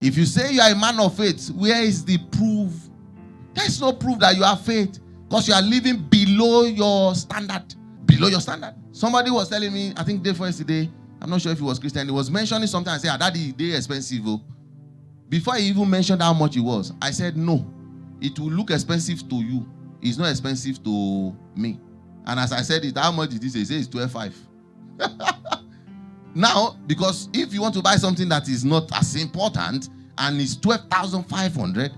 If you say you are a man of faith, where is the proof? There is no proof that you have faith because you are living below your standard. Below your standard. Somebody was telling me, I think day for yesterday, I'm not sure if he was Christian, he was mentioning something. I said, Daddy, they expensive. Oh. Before he even mentioned how much it was, I said, no, it will look expensive to you. It's not expensive to me. And as I said it, how much did he say? He said it's 12,500. Now, because if you want to buy something that is not as important and it's 12,500,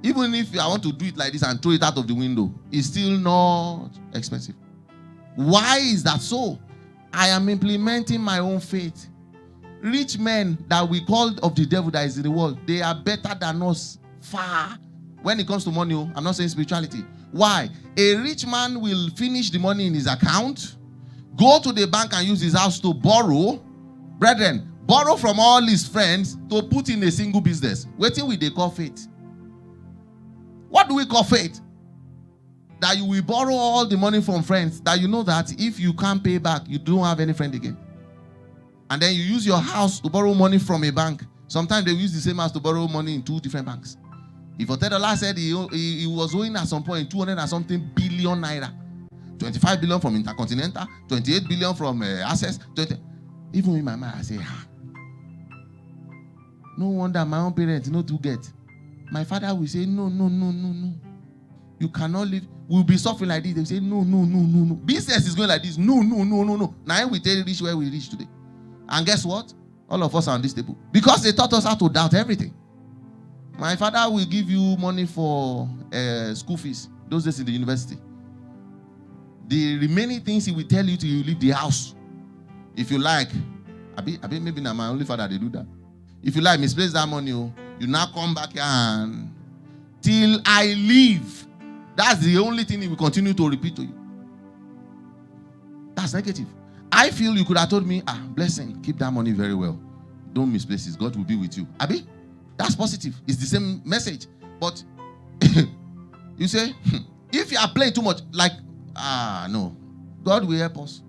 even if I want to do it like this and throw it out of the window, it's still not expensive. Why is that so? I am implementing my own faith. Rich men that we call of the devil that is in the world, they are better than us far. When it comes to money, I'm not saying spirituality. Why? A rich man will finish the money in his account, go to the bank and use his house to borrow. Brethren, borrow from all his friends to put in a single business. Waiting with they call faith. What do we call faith? That you will borrow all the money from friends, that you know that if you can't pay back, you don't have any friend again. And then you use your house to borrow money from a bank. Sometimes they use the same house to borrow money in two different banks. If Otedola said he was owing at some point 200 and something billion naira, 25 billion from Intercontinental, 28 billion from Access, 20. Even in my mind, I say, no wonder my own parents not to get. My father will say, no. You cannot live. We'll be suffering like this. They will say, no. Business is going like this. No. Now we tell you reach where we reach today. And guess what? All of us are on this table. Because they taught us how to doubt everything. My father will give you money for school fees. Those days in the university. The remaining things he will tell you till you leave the house. If you like, maybe now my only father they do that. If you like, misplace that money, you now come back and till I leave. That's the only thing he will continue to repeat to you. That's negative. I feel you could have told me, blessing, keep that money very well. Don't misplace it. God will be with you. Abi, that's positive. It's the same message. But you say, if you are playing too much, like, no. God will help us.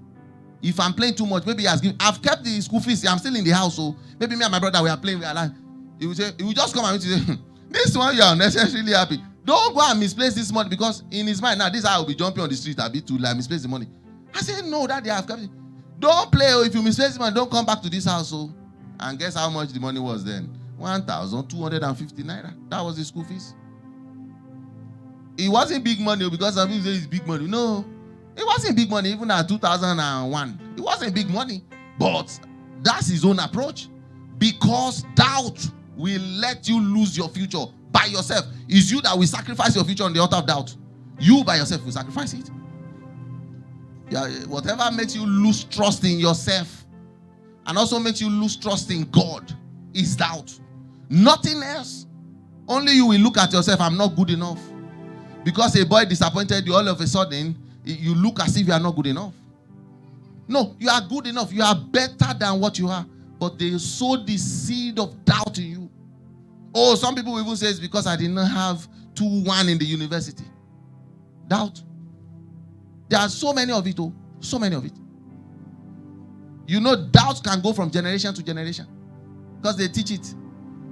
If I'm playing too much, maybe I've kept the school fees. I'm still in the house, so maybe me and my brother we are playing. We are like, he will just come and say, this one you are necessarily happy. Don't go and misplace this money because in his mind now, this I will be jumping on the street a bit to like misplace the money. I said, no, Daddy, I've kept it. Don't play. If you misplace the money, don't come back to this house. And guess how much the money was then? 1,250 naira. That was the school fees. It wasn't big money because some people say it's big money. No. It wasn't big money even at 2001. It wasn't big money. But that's his own approach. Because doubt will let you lose your future by yourself. It's you that will sacrifice your future on the altar of doubt. You by yourself will sacrifice it. Yeah, whatever makes you lose trust in yourself and also makes you lose trust in God is doubt. Nothing else. Only you will look at yourself, I'm not good enough. Because a boy disappointed you, all of a sudden, you look as if you are not good enough. No, you are good enough. You are better than what you are. But they sowed the seed of doubt in you. Oh, some people even say it's because I did not have 2-1 in the university. Doubt. There are so many of it, so many of it. You know, doubt can go from generation to generation. Because they teach it.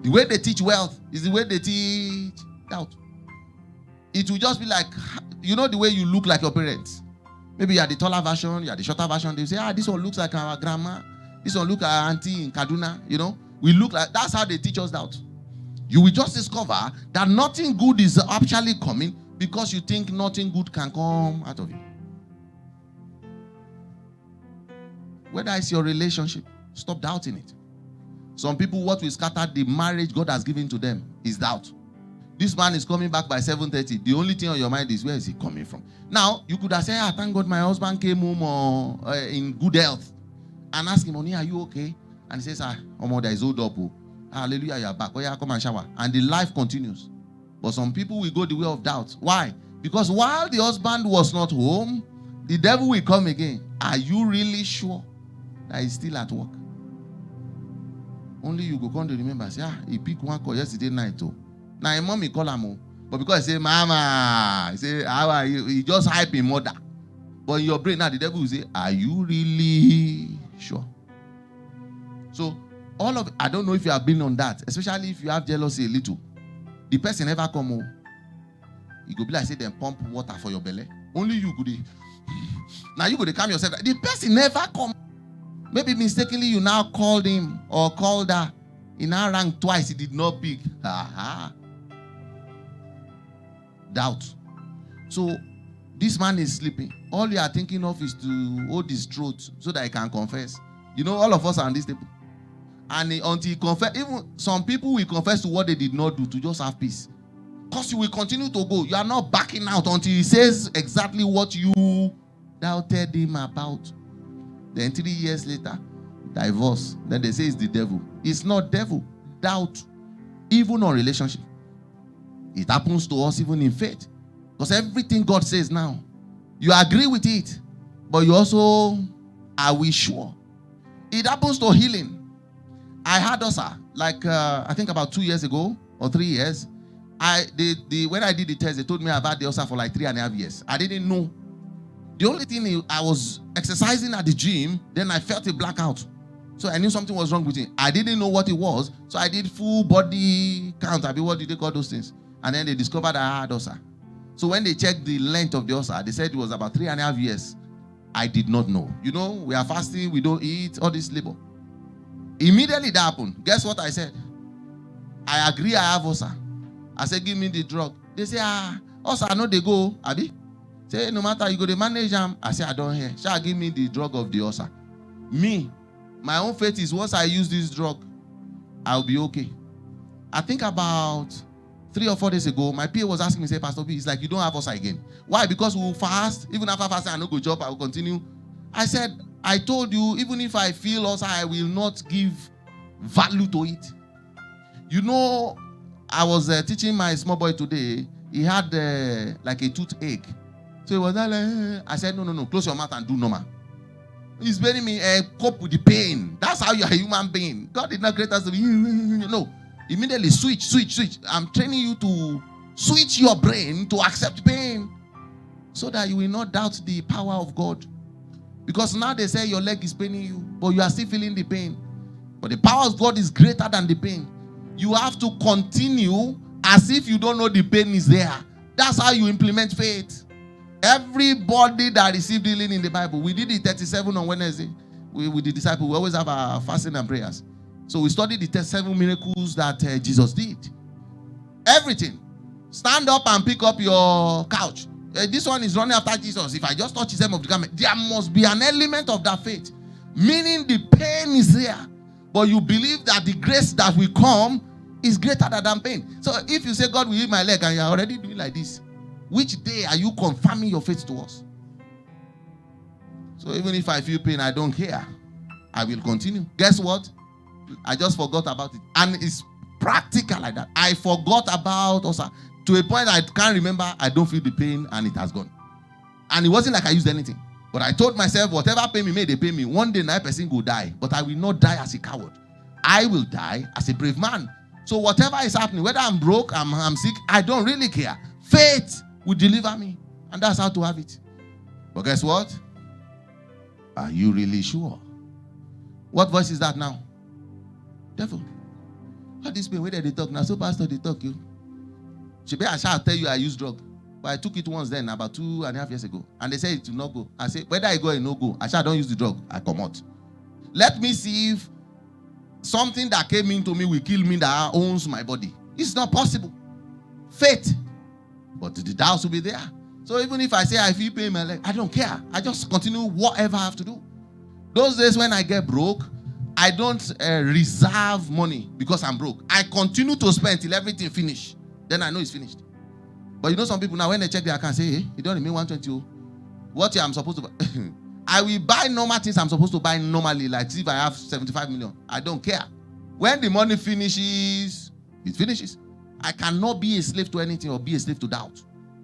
The way they teach wealth is the way they teach doubt. It will just be like, you know the way you look like your parents. Maybe you are the taller version, you are the shorter version. They say, this one looks like our grandma. This one looks like our auntie in Kaduna. You know, we look like, that's how they teach us doubt. You will just discover that nothing good is actually coming because you think nothing good can come out of you. Whether it's your relationship, stop doubting it. Some people, what will scatter the marriage God has given to them is doubt. This man is coming back by 7:30. The only thing on your mind is, where is he coming from? Now, you could have said, thank God my husband came home in good health. And ask him, honey, are you okay? And he says, there is old up. Hallelujah, you're back. Oh, yeah, come and shower. And the life continues. But some people will go the way of doubt. Why? Because while the husband was not home, the devil will come again. Are you really sure that he's still at work? Only you go come to remember. Say, he picked one call yesterday night. Now, his mommy call him. But because he say, Mama, he say, how are you? He just hype him mother. But in your brain now, the devil will say, are you really sure? So, I don't know if you have been on that, especially if you have jealousy a little. The person never come home. You go be like say them pump water for your belly. Only you could. Now you could calm yourself. The person never come. Maybe mistakenly you now called him or called her. He now rang twice. He did not pick. Doubt. So this man is sleeping. All you are thinking of is to hold his throat so that he can confess. You know, all of us are on this table. And until he confess, even some people will confess to what they did not do to just have peace. Because you will continue to go. You are not backing out until he says exactly what you doubted him about. Then 3 years later, divorce. Then they say it's the devil. It's not devil. Doubt. Even on relationship. It happens to us even in faith. Because everything God says now, you agree with it. But you also, are we sure? It happens to healing. I had ulcer, like I think about 2 years ago or 3 years. When I did the test, they told me I've had the ulcer for like 3.5 years. I didn't know. The only thing, I was exercising at the gym, then I felt a blackout. So I knew something was wrong with it. I didn't know what it was, so I did full body count. What did they call those things? And then they discovered I had ulcer. So when they checked the length of the ulcer, they said it was about 3.5 years. I did not know. You know, we are fasting, we don't eat, all this labor. Immediately that happened. Guess what I said? I agree I have ulcer. I said, give me the drug. They say, ulcer, no, they go. Abi? Say, no matter, you go to manage them. I say, I don't hear. Shall give me the drug of the ulcer. Me, my own faith is once I use this drug, I'll be okay. I think about 3 or 4 days ago, my PA was asking me, say, Pastor B, it's like you don't have ulcer again. Why? Because we will fast. Even after fasting, I no go job, I will continue. I said, I told you, even if I feel ulcer, I will not give value to it. You know, I was teaching my small boy today. He had like a toothache. So he was like, I said, no, close your mouth and do normal. He's telling me, cope with the pain. That's how you're a human being. God did not create us to be, no. Immediately switch. I'm training you to switch your brain to accept pain so that you will not doubt the power of God. Because now they say your leg is paining you, but you are still feeling the pain. But the power of God is greater than the pain. You have to continue as if you don't know the pain is there. That's how you implement faith. Everybody that received healing in the Bible, we did it 37 on Wednesday. With the disciples, we always have our fasting and prayers. So we studied the 37 miracles that Jesus did. Everything. Stand up and pick up your couch. This one is running after Jesus. If I just touch his hem of the garment, there must be an element of that faith. Meaning the pain is there. But you believe that the grace that will come is greater than pain. So if you say, God will heal my leg, and you're already doing like this, which day are you confirming your faith to us? So even if I feel pain, I don't care. I will continue. Guess what? I just forgot about it. And it's practical like that. I forgot about ulcer to a point I can't remember. I don't feel the pain and it has gone. And it wasn't like I used anything. But I told myself, whatever pain me made, they pay me. One day, that person will die. But I will not die as a coward. I will die as a brave man. So whatever is happening, whether I'm broke, I'm sick, I don't really care. Faith will deliver me. And that's how to have it. But guess what? Are you really sure? What voice is that now? Devil. What this pain? Where did they talk now? So pastor, they talk you. I shall tell you I use drug. But I took it once then, about 2.5 years ago. And they said it will not go. I said, whether I go or no go, I shall don't use the drug. I come out. Let me see if something that came into me will kill me that owns my body. It's not possible. Faith. But the doubts will be there. So even if I say I feel pain in my leg, I don't care. I just continue whatever I have to do. Those days when I get broke, I don't reserve money because I'm broke. I continue to spend till everything finish. Then I know it's finished. But you know some people now when they check their account say, hey, you don't remain 120. What I'm supposed to buy? I will buy normal things I'm supposed to buy normally, like if I have 75 million. I don't care. When the money finishes, it finishes. I cannot be a slave to anything or be a slave to doubt.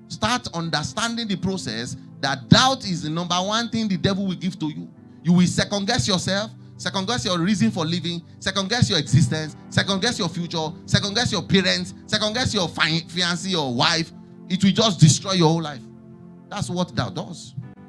Start understanding the process that doubt is the number one thing the devil will give to you. You will second guess yourself, second guess your reason for living, second guess your existence, second guess your future, second guess your parents, second guess your fiancé or wife. It will just destroy your whole life. That's what doubt does.